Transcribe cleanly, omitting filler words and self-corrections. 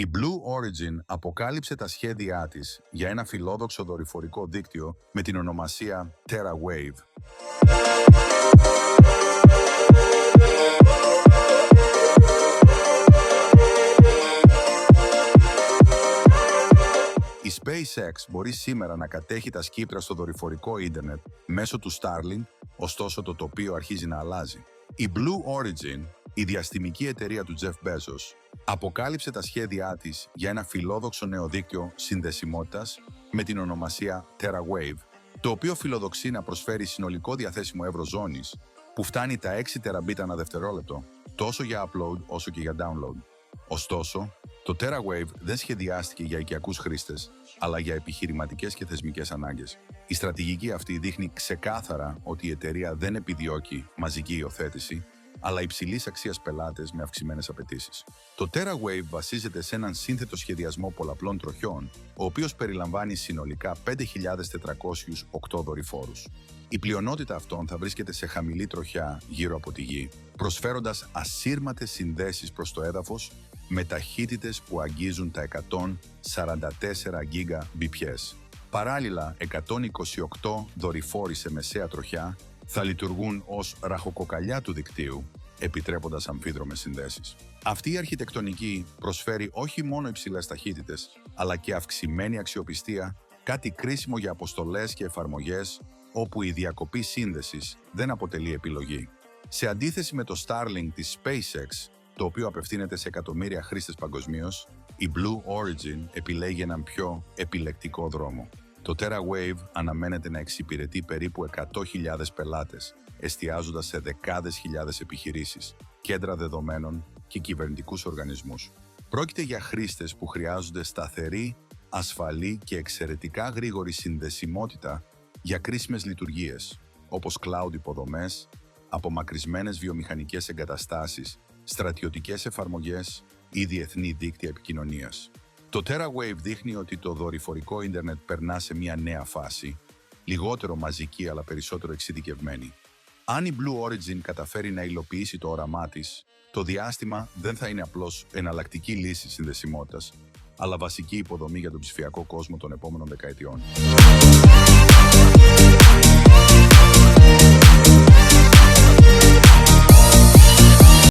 Η Blue Origin αποκάλυψε τα σχέδιά της για ένα φιλόδοξο δορυφορικό δίκτυο με την ονομασία TerraWave. Η SpaceX μπορεί σήμερα να κατέχει τα σκύπτρα στο δορυφορικό ίντερνετ μέσω του Starlink, ωστόσο το τοπίο αρχίζει να αλλάζει. Η Blue Origin, η διαστημική εταιρεία του Jeff Bezos, αποκάλυψε τα σχέδιά της για ένα φιλόδοξο νέο δίκτυο συνδεσιμότητας με την ονομασία TerraWave, το οποίο φιλοδοξεί να προσφέρει συνολικό διαθέσιμο εύρος ζώνης που φτάνει τα 6 τεραμπίτ ανά δευτερόλεπτο, τόσο για upload όσο και για download. Ωστόσο, το TerraWave δεν σχεδιάστηκε για οικιακούς χρήστες, αλλά για επιχειρηματικές και θεσμικές ανάγκες. Η στρατηγική αυτή δείχνει ξεκάθαρα ότι η εταιρεία δεν επιδιώκει μαζική υιοθέτηση, αλλά υψηλής αξίας πελάτες με αυξημένες απαιτήσεις. Το TerraWave βασίζεται σε έναν σύνθετο σχεδιασμό πολλαπλών τροχιών, ο οποίος περιλαμβάνει συνολικά 5.408 δορυφόρους. Η πλειονότητα αυτών θα βρίσκεται σε χαμηλή τροχιά γύρω από τη γη, προσφέροντας ασύρματες συνδέσεις προς το έδαφος με ταχύτητες που αγγίζουν τα 144 Gbps. Παράλληλα, 128 δορυφόροι σε μεσαία τροχιά θα λειτουργούν ως ραχοκοκαλιά του δικτύου, επιτρέποντας αμφίδρομες συνδέσεις. Αυτή η αρχιτεκτονική προσφέρει όχι μόνο υψηλές ταχύτητες, αλλά και αυξημένη αξιοπιστία, κάτι κρίσιμο για αποστολές και εφαρμογές όπου η διακοπή σύνδεσης δεν αποτελεί επιλογή. Σε αντίθεση με το Starlink της SpaceX, το οποίο απευθύνεται σε εκατομμύρια χρήστες παγκοσμίως, η Blue Origin επιλέγει έναν πιο επιλεκτικό δρόμο. Το TerraWave αναμένεται να εξυπηρετεί περίπου 100.000 πελάτες, εστιάζοντας σε δεκάδες χιλιάδες επιχειρήσεις, κέντρα δεδομένων και κυβερνητικούς οργανισμούς. Πρόκειται για χρήστες που χρειάζονται σταθερή, ασφαλή και εξαιρετικά γρήγορη συνδεσιμότητα για κρίσιμες λειτουργίες, όπως cloud υποδομές, απομακρυσμένες βιομηχανικές εγκαταστάσεις, στρατιωτικές εφαρμογές ή διεθνή δίκτυα επικοινωνίας. Το TerraWave δείχνει ότι το δορυφορικό ίντερνετ περνά σε μια νέα φάση, λιγότερο μαζική αλλά περισσότερο εξειδικευμένη. Αν η Blue Origin καταφέρει να υλοποιήσει το όραμά της, το διάστημα δεν θα είναι απλώς εναλλακτική λύση συνδεσιμότητας, αλλά βασική υποδομή για τον ψηφιακό κόσμο των επόμενων δεκαετιών.